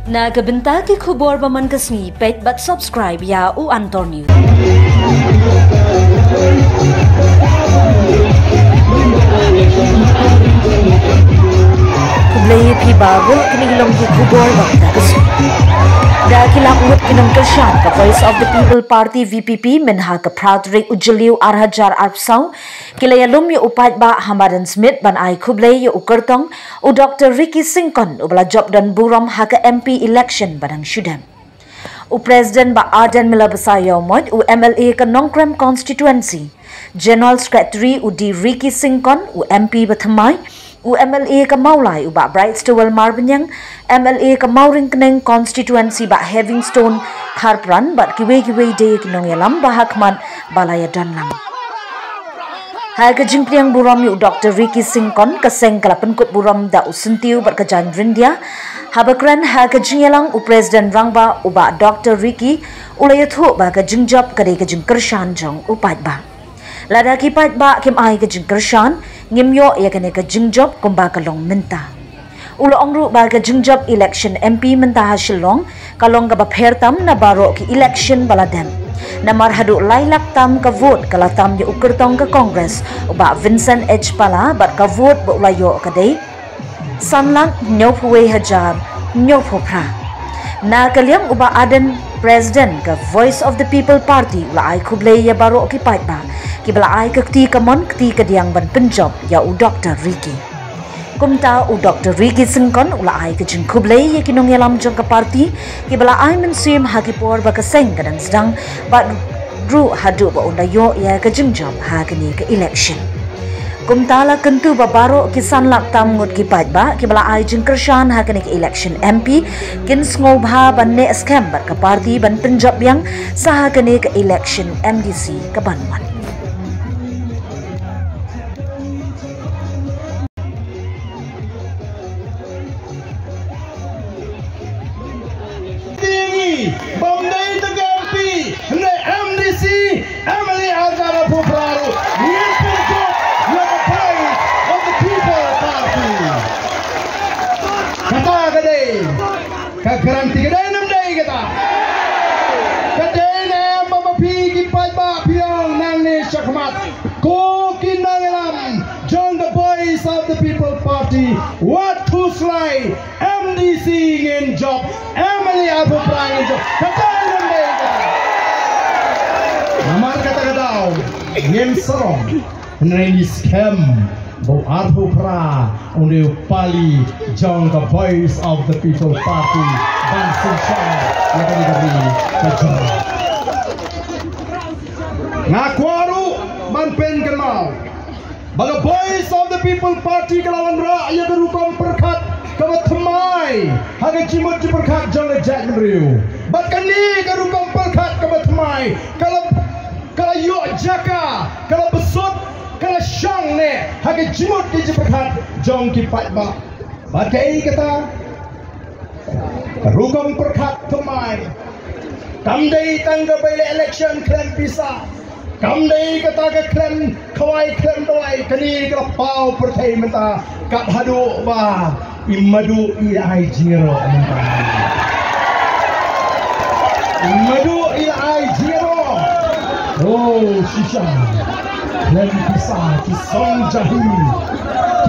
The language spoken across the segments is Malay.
Na kabenta ki khubor baman kasni page but subscribe ya u Antor News. Kublai pi bago kini hilong ki khubor bakta kasni. Da kilakut kinong kersyan ka Voice of the People Party VPP menha ka Pradrik Ujaliu Arhajar Arpsau kilayalum yu upat ba Hamadan Smith ban ai kublai yu ukertong u Dr. Ricky Singkon u bala job dan buram ha ka MP election badang syudam. U President ba Aden Milabasaya Mod u MLA ka Nongkrem constituency. General Secretary u di Ricky Singkon u MP bathamai u MLA ka Maulai u ba Bright Stowell Marbanyang MLA ka Mauring Kneng constituency ba Havingstone Kharpran bat kiwe day kinong yalam ba hakman balaya danlam. Harga jingpriang buram yu Dr. Ricky Singkon kaseng kalapan kut buram da usentiu bat kajan rindia habakran harga jingyalang u President Rangba u ba Dr. Ricky ulayathu ba ka jingjab kadai ka jingkershan jong upat ba. Lada kipat ba kim ai ka jingkershan ngimyo ya kane ka jingjob kumba kalong minta. Ulo ongru ba ka jingjob election MP minta hasilong kalong ka baphertam na baro ki election baladem. Na marhadu lailak tam ka vote kala tam ya ukertong ka Congress uba Vincent H. Pala bat ka vote ba ulayo kadai. Sanlang nyopwe hajar nyopopra. Na kaliang uba Aden President ka Voice of the People Party ula ay kublay ya baro ki pat ba. Kibala ay kakti kamon kti kadiang ban Punjab ya u Dr. Ricky. Kumta u Dr. Ricky Singkon ula ay kajing kublay ya kinong yalam jong ka party kibala ay mensuim hakipor ba kaseng kadang sedang bat ru hadu ba undayo ya kajing job ha kini ka election. Kumta la kentu ba baro kisan lak tam ngut kipat ba kibala ay jing kershan ha kini ka election MP kin sngol bha ban ne scam bat ka party ban Punjab yang sah kini ka election MDC ka Banwan. Bombay to MP, the MDC, Emily Azara Popraro, the prize of the People Party. Kata gede, kagaranti gede namday kata. Gede na mamapi kipat ba piyong nang ni Shakmat. Ko kinangalam, join the Voice of the People Party. What to slide, MDC in job. Emily Abu Prang job. Kata namday kata. Namar kata-kataw, ngem sarong, nani scam, bo Abu Pra, undi pali, jong the Voice of the People Party, ban sunshine, yakani dari kajang. Ngakwaru, ban pen kenal, baga Voice of the People Party kelawan rakyat berukam perkat, kamu temai, haga cimut ciperkat jong lejat meriu. Bakani karukam perkat kamu temai, kalau yuk jaka, kalau besut, kalau syang ne, haga cimut ciperkat jong kipat ba. Bakai kata, karukam perkat temai. Kamdai tangga bela election klaim pisah. Kamdai kata ke klaim kawai klaim doai kani ke pau pertai menta kat hadu ba imadu ai jiro menta imadu ai jiro oh shisha klaim pisah ki song jahi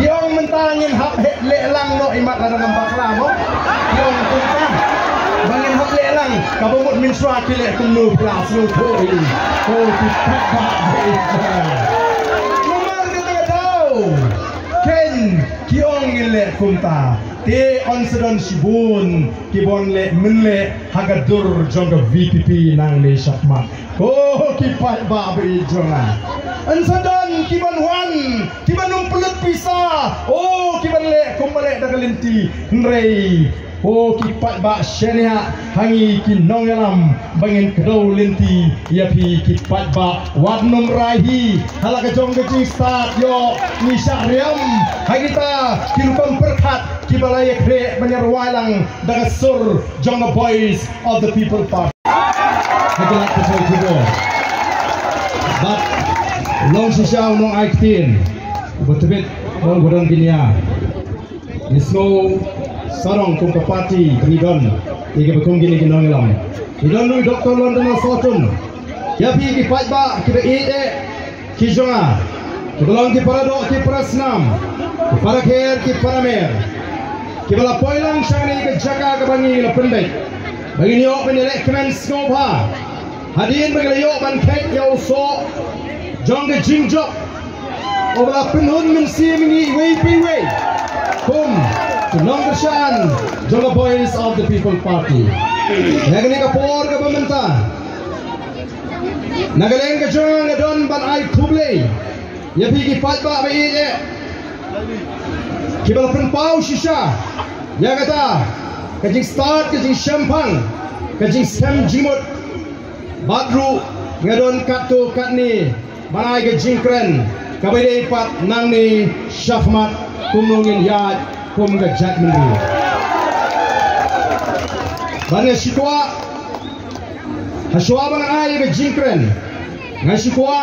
kiong mentangin hak lelang no imat ladang bakla mo kiong tuntang bangin hak lelang kabumut min swa kile kunu plas no thoi oh kipat ba nomor kata tau ken kiong ile kunta te on sedon sibun kibon le menle hagadur jongga VPP nang le syakmat oh kipat ba be jonga an sedon kiban wan kiban umpulut pisa oh kiban le kumbale dagalinti nrei oh kipat ba syariah hangi kinong yalam bangin kedau lenti yapi kipat ba warnum rahi halaka jong gejing start yo ni syariam hagita kirupam perkat kibalaya kre menyarwailang dagasur jong the Voice of the People Party hagelak kesal kudo but long sisyaw nong aiktin betebit nong godong ginia nisno sarong kum ke parti pengidon ike bekum gini kinong ilam idon lu Dr. London Sultan ya pi ki pajba ki be ki jonga ki belong ki parado ki prasnam ki parakher ki paramer ki bala poilang shangni ke jaga ke bangi la pendek bagi niok penelek kemen skopha hadin bagi yo ban kek yo so jong ke jingjok obla penhun min si mingi wei pi wei kum Nong Kershan jong boys of the People Party nagani ka por ka pamenta nagaleng ka jong don ban ai kuble ya pi ki patba ba ye ki bal pen pau shisha ya kata ka jing start ka jing champagne ka jing scam jimot badru ngadon kato katni banai ka jing kren ka bede pat nang ni shafmat kumungin ya kum ga jat mendu bana shikwa hashwa bang ai ga jing kren ngashikwa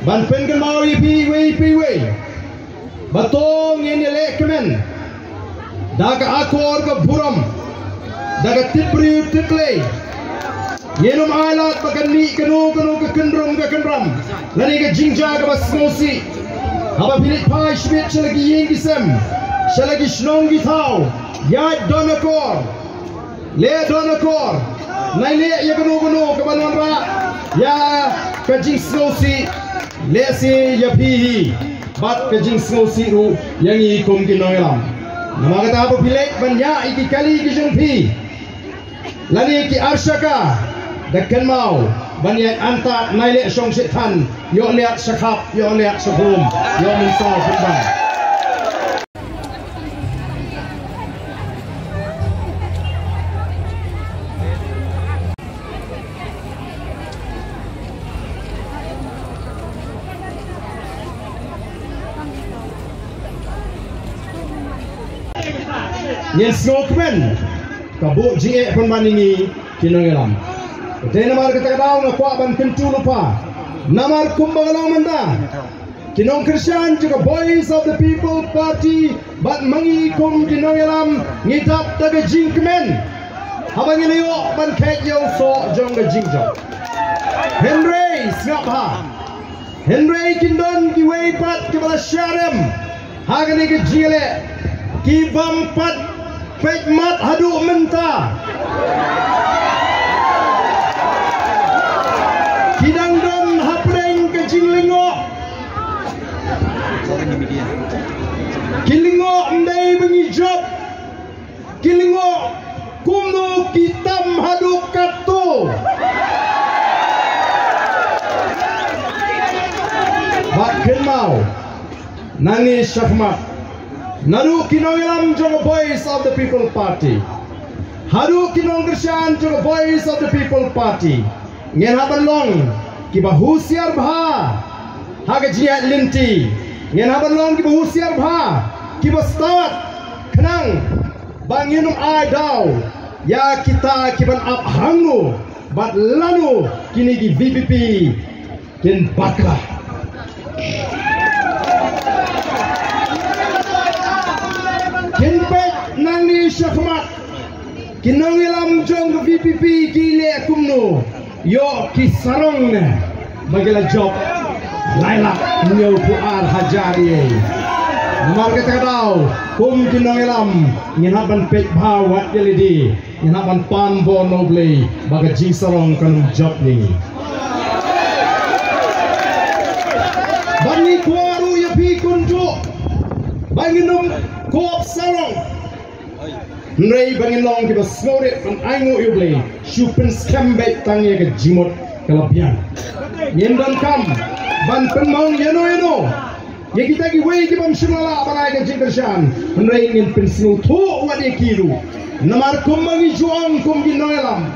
ban pengen mau pi wei batong ini lekmen daga akor ke buram daga tipri tiple yenum alat bakan ni kenu ke kendram lani ke jingja ke basnosi haba bilik pai shbet lagi yeng disem lagi shnong gi thau ya donakor le donakor nai le ya kenu ke banon ra ya ke jing snosi le si ya pihi bat ke jing snosi ru yang i kum ki noilam nama kata apa bilik banyak iki kali ki jung pi lani ki arshaka dekan mau banyak anta naile song setan yo lihat sakap yo lihat sebum yo misal bang Yes, Smokeman. Kabuk jinge pemandingi kinongelam. Kete namar kata kadau na kuat ban kentu lupa. Namar kumbangalang manda. Kinong Kershan juga Boys of the People Party bat mangi kum kinongelam ngitap taga jingkemen. Habang iliyo ban kek yo so jong ga jingjo. Henry ngapha. Henry kindon ki wei pat ki bala sharem. Hagani ke jile ki bampat pekmat hadu menta kidang don hapreng ke jinglingo kilingo ndai bengi job kilingo kumno kitam hadu kato bakken mau nani syafmat Naru kinongelam jogo Boys of the People Party. Haru kinong Kershan jogo Boys of the People Party. Ngen haban long kiba husiar bha haga jiat linti. Ngen haban long kiba husiar bha kiba start kenang banginum ai daw ya kita kiban up hangu bat lanu kini di VPP kin bakla. Kinpek nang ni syafmat kinongilam jong VPP kile kumno yo kisarong ne bagila job laila nyo puar hajari namar kata kadau kum kinongilam nginaban pek bawat jelidi nginaban pan bonoble baga jing sarong kan job ni bani kwaru ya pi kunjo banginum koop sarong Nrei bangin long kita snoret an aingo yuble shupen skambek tangye ke jimot kalapian yendon kam ban penmong yeno ye kita ki wei ki bam shunala balai ke jingkershan Nrei ngin pensinu to wadi kiru namar kumbangi juang kum ginoelam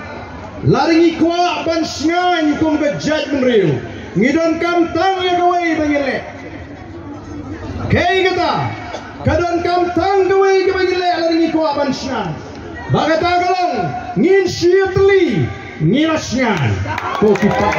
laringi kwa ban shngan kum ke jaj menriu ngidon kam tangye ke wei bangin le kei kata kadon kam tang gawai ke bagi le laringi ko aban syan bagata galong ngin syitli ngilasyan ko kita